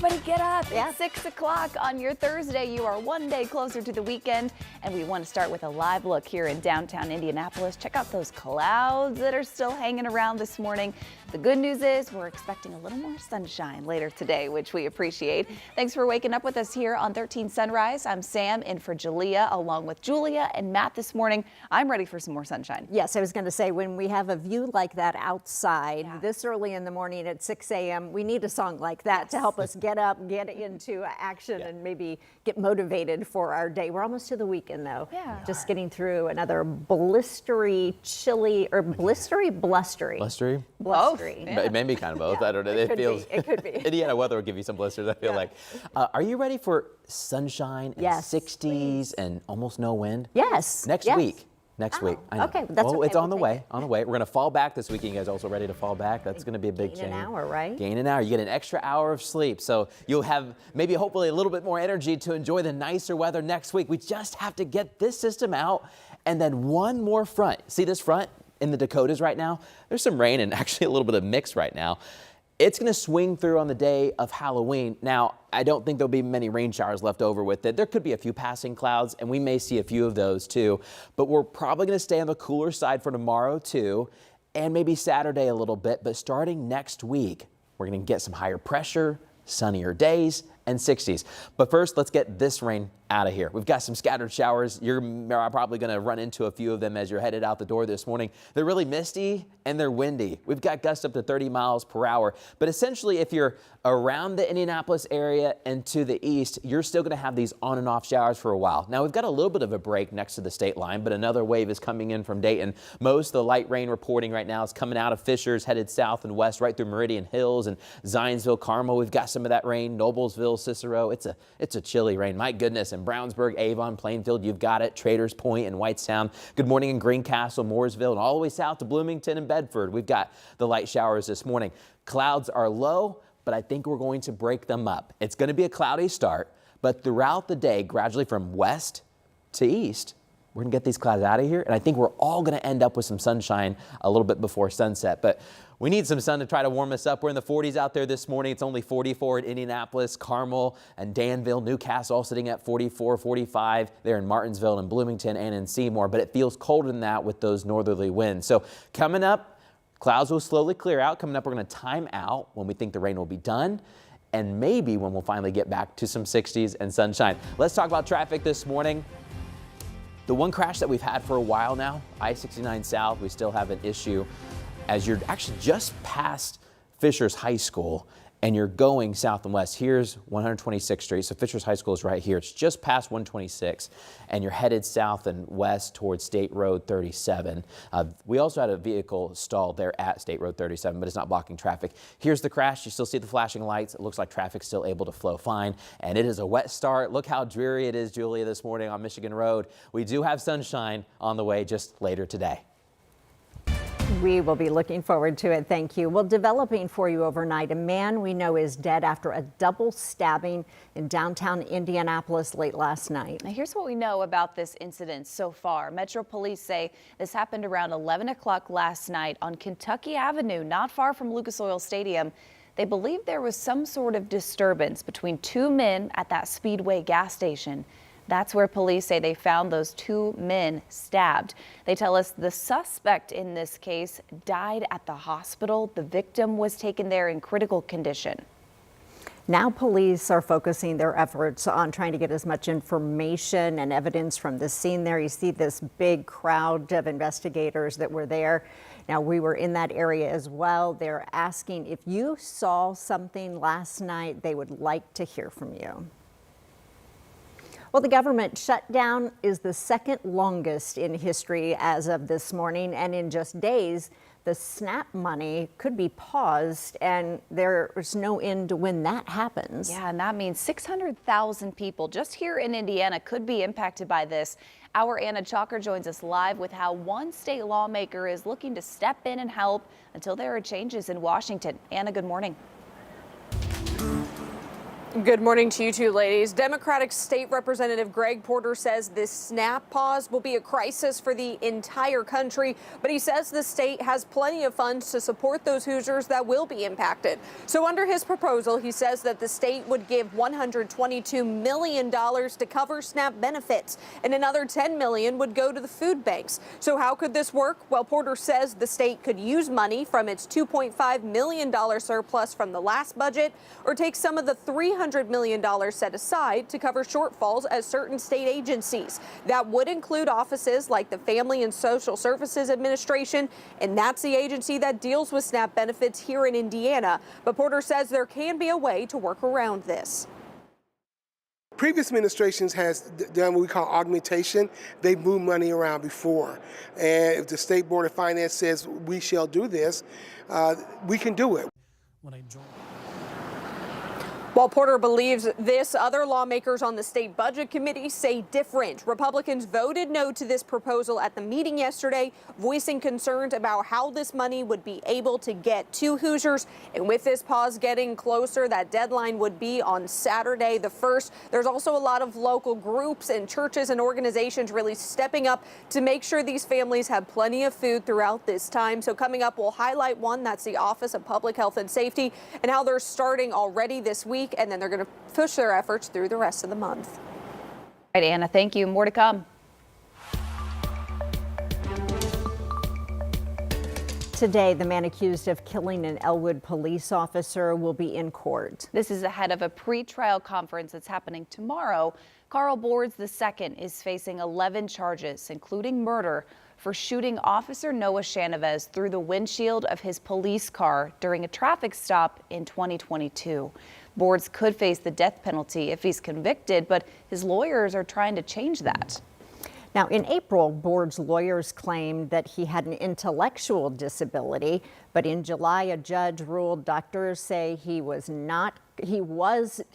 Everybody get up. Yeah. It's 6 o'clock on your Thursday. You are one day closer to the weekend, and we want to start with a live look here in downtown Indianapolis. Check out those clouds that are still hanging around this morning. The good news is we're expecting a little more sunshine later today, which we appreciate. Thanks for waking up with us here on 13 Sunrise. I'm Sam in for Julia, along with Julia and Matt this morning. I'm ready for some more sunshine. Yes, I was going to say, when we have a view like that outside this early in the morning at 6 a.m., we need a song like that to help us get up, get into action, and maybe get motivated for our day. We're almost to the weekend, though. Yeah. Just getting through another blistery, chilly, or blustery? Blustery? Blustery. Yeah. It may be kind of both. I don't know. It could be. Indiana weather will give you some blisters, I feel like. Are you ready for sunshine and Yes, 60s and almost no wind? Yes. Next yes. week. Next week. I know. Okay, that's well, okay. it's on We'll the take way. On the way. We're going to fall back this week. You guys also ready to fall back? That's going to be a big Gain change. an hour, right? Gain an hour. You get an extra hour of sleep. So you'll have maybe hopefully a little bit more energy to enjoy the nicer weather next week. We just have to get this system out and then one more front. See this front in the Dakotas right now? There's some rain and actually a little bit of mix right now. It's going to swing through on the day of Halloween. Now, I don't think there'll be many rain showers left over with it. There could be a few passing clouds, and we may see a few of those too. But we're probably going to stay on the cooler side for tomorrow too, and maybe Saturday a little bit. But starting next week, we're going to get some higher pressure, sunnier days, and 60s. But first, let's get this rain out of here. We've got some scattered showers. You're probably going to run into a few of them as you're headed out the door this morning. They're really misty and they're windy. We've got gusts up to 30 miles per hour. But essentially, if you're around the Indianapolis area and to the east, you're still going to have these on and off showers for a while. Now, we've got a little bit of a break next to the state line, but another wave is coming in from Dayton. Most of the light rain reporting right now is coming out of Fishers, headed south and west right through Meridian Hills and Zionsville, Carmel. We've got some of that rain. Noblesville, Cicero. It's a chilly rain. My goodness. In Brownsburg, Avon, Plainfield, you've got it. Traders Point and Whitestown. Good morning in Greencastle, Mooresville, and all the way south to Bloomington and Bedford. We've got the light showers this morning. Clouds are low, but I think we're going to break them up. It's going to be a cloudy start, but throughout the day, gradually from west to east, we're going to get these clouds out of here, and I think we're all going to end up with some sunshine a little bit before sunset. But we need some sun to try to warm us up. We're in the 40s out there this morning. It's only 44 at Indianapolis, Carmel, and Danville. Newcastle all sitting at 44, 45. They're in Martinsville and Bloomington and in Seymour, but it feels colder than that with those northerly winds. So coming up, clouds will slowly clear out. Coming up, we're going to time out when we think the rain will be done, and maybe when we'll finally get back to some 60s and sunshine. Let's talk about traffic this morning. The one crash that we've had for a while now, I-69 South, we still have an issue as you're actually just past Fishers High School and you're going south and west. Here's 126th Street. So Fishers High School is right here. It's just past 126 and you're headed south and west towards State Road 37. We also had a vehicle stalled there at State Road 37, but it's not blocking traffic. Here's the crash. You still see the flashing lights. It looks like traffic's still able to flow fine. And it is a wet start. Look how dreary it is, Julia, this morning on Michigan Road. We do have sunshine on the way just later today. We will be looking forward to it. Thank you. Well, developing for you overnight, a man we know is dead after a double stabbing in downtown Indianapolis late last night. Now, here's what we know about this incident so far. Metro Police say this happened around 11 o'clock last night on Kentucky Avenue, not far from Lucas Oil Stadium. They believe there was some sort of disturbance between two men at that Speedway gas station. That's where police say they found those two men stabbed. They tell us the suspect in this case died at the hospital. The victim was taken there in critical condition. Now police are focusing their efforts on trying to get as much information and evidence from the scene there. You see this big crowd of investigators that were there. Now, we were in that area as well. They're asking if you saw something last night, they would like to hear from you. Well, the government shutdown is the second longest in history as of this morning, and in just days, the SNAP money could be paused, and there's no end to when that happens. Yeah, and that means 600,000 people just here in Indiana could be impacted by this. Our Anna Chalker joins us live with how one state lawmaker is looking to step in and help until there are changes in Washington. Anna, good morning. Good morning to you two, ladies. Democratic State Representative Greg Porter says this SNAP pause will be a crisis for the entire country, but he says the state has plenty of funds to support those Hoosiers that will be impacted. So under his proposal, he says that the state would give $122 million to cover SNAP benefits, and another $10 million would go to the food banks. So how could this work? Well, Porter says the state could use money from its $2.5 million surplus from the last budget, or take some of the $300 million set aside to cover shortfalls at certain state agencies. That would include offices like the Family and Social Services Administration, and that's the agency that deals with SNAP benefits here in Indiana. But Porter says there can be a way to work around this. Previous administrations has done what we call augmentation. They've moved money around before. And if the State Board of Finance says we shall do this, we can do it. While Porter believes this, other lawmakers on the state budget committee say different. Republicans voted no to this proposal at the meeting yesterday, voicing concerns about how this money would be able to get to Hoosiers. And with this pause getting closer, that deadline would be on Saturday the 1st. There's also a lot of local groups and churches and organizations really stepping up to make sure these families have plenty of food throughout this time. So coming up, we'll highlight one, that's the Office of Public Health and Safety, and how they're starting already this week, and then they're going to push their efforts through the rest of the month. All right, Anna, thank you. More to come. Today, the man accused of killing an Elwood police officer will be in court. This is ahead of a pre-trial conference that's happening tomorrow. Carl Boards II is facing 11 charges, including murder, for shooting Officer Noah Chanovez through the windshield of his police car during a traffic stop in 2022. Boards could face the death penalty if he's convicted, but his lawyers are trying to change that. Now, in April, Boards' lawyers claimed that he had an intellectual disability, but in July, a judge ruled doctors say he was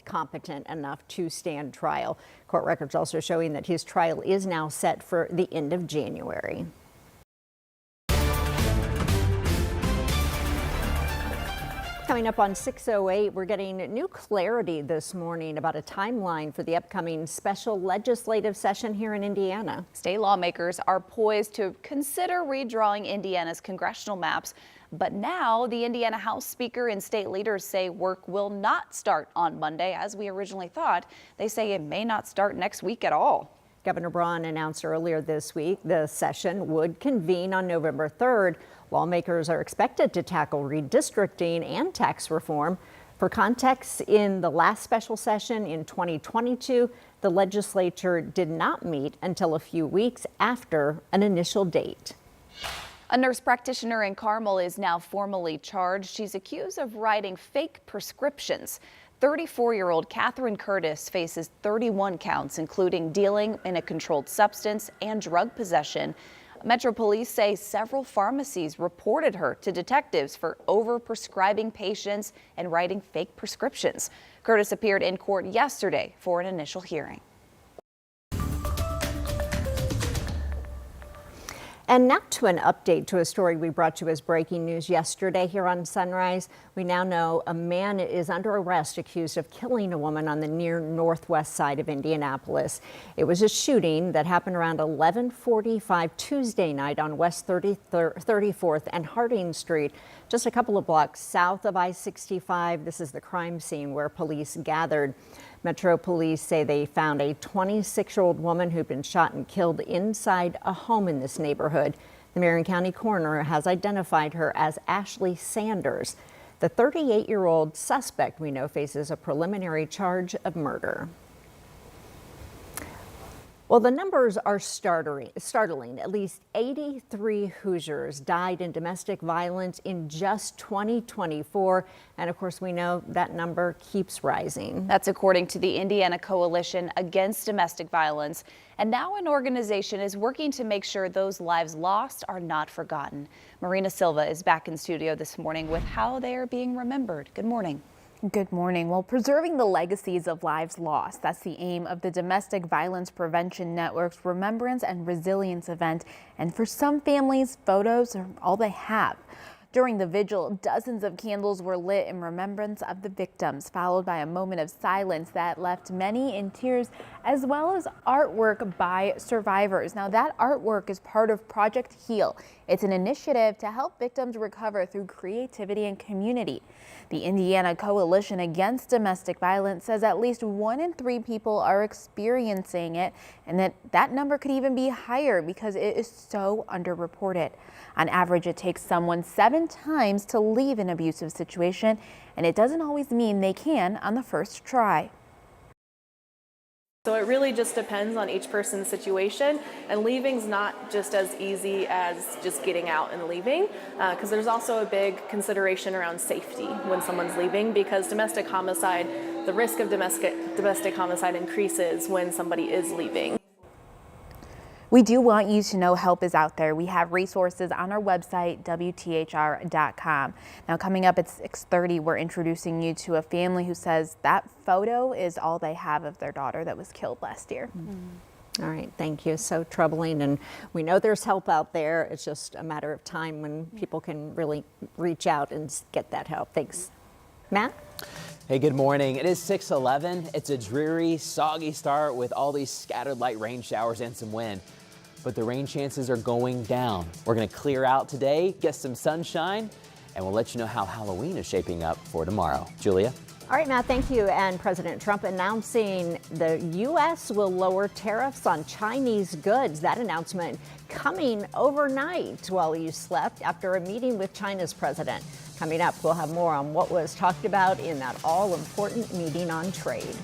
competent enough to stand trial. Court records also showing that his trial is now set for the end of January. Coming up on 6:08, we're getting new clarity this morning about a timeline for the upcoming special legislative session here in Indiana. State lawmakers are poised to consider redrawing Indiana's congressional maps, but now the Indiana House Speaker and state leaders say work will not start on Monday as we originally thought. They say it may not start next week at all. Governor Braun announced earlier this week the session would convene on November 3rd. Lawmakers are expected to tackle redistricting and tax reform. For context, in the last special session in 2022, the legislature did not meet until a few weeks after an initial date. A nurse practitioner in Carmel is now formally charged. She's accused of writing fake prescriptions. 34-year-old Catherine Curtis faces 31 counts, including dealing in a controlled substance and drug possession. Metro Police say several pharmacies reported her to detectives for overprescribing patients and writing fake prescriptions. Curtis appeared in court yesterday for an initial hearing. And now to an update to a story we brought you as breaking news yesterday here on Sunrise. We now know a man is under arrest accused of killing a woman on the near northwest side of Indianapolis. It was a shooting that happened around 11:45 Tuesday night on West 34th and Harding Street, just a couple of blocks south of I-65. This is the crime scene where police gathered. Metro Police say they found a 26-year-old woman who'd been shot and killed inside a home in this neighborhood. The Marion County coroner has identified her as Ashley Sanders. The 38-year-old suspect we know faces a preliminary charge of murder. Well, the numbers are startling. At least 83 Hoosiers died in domestic violence in just 2024. And of course, we know that number keeps rising. That's according to the Indiana Coalition Against Domestic Violence. And now an organization is working to make sure those lives lost are not forgotten. Marina Silva is back in studio this morning with how they are being remembered. Good morning. Good morning. Well, preserving the legacies of lives lost, that's the aim of the Domestic Violence Prevention Network's Remembrance and Resilience event. And for some families, photos are all they have. During the vigil, dozens of candles were lit in remembrance of the victims, followed by a moment of silence that left many in tears, as well as artwork by survivors. Now, that artwork is part of Project Heal. It's an initiative to help victims recover through creativity and community. The Indiana Coalition Against Domestic Violence says at least 1 in 3 people are experiencing it, and that number could even be higher because it is so underreported. On average, it takes someone 7 times to leave an abusive situation, and it doesn't always mean they can on the first try. So it really just depends on each person's situation, and leaving's not just as easy as just getting out and leaving, because there's also a big consideration around safety when someone's leaving, because domestic homicide, the risk of domestic homicide increases when somebody is leaving. We do want you to know help is out there. We have resources on our website, WTHR.com. Now, coming up at 6:30, we're introducing you to a family who says that photo is all they have of their daughter that was killed last year. All right, thank you. So troubling, and we know there's help out there. It's just a matter of time when people can really reach out and get that help. Thanks. Matt? Hey, good morning. It is 6:11. It's a dreary, soggy start with all these scattered light rain showers and some wind. But the rain chances are going down. We're going to clear out today, get some sunshine, and we'll let you know how Halloween is shaping up for tomorrow. Julia? All right, Matt, thank you. And President Trump announcing the U.S. will lower tariffs on Chinese goods. That announcement coming overnight while you slept after a meeting with China's president. Coming up, we'll have more on what was talked about in that all-important meeting on trade.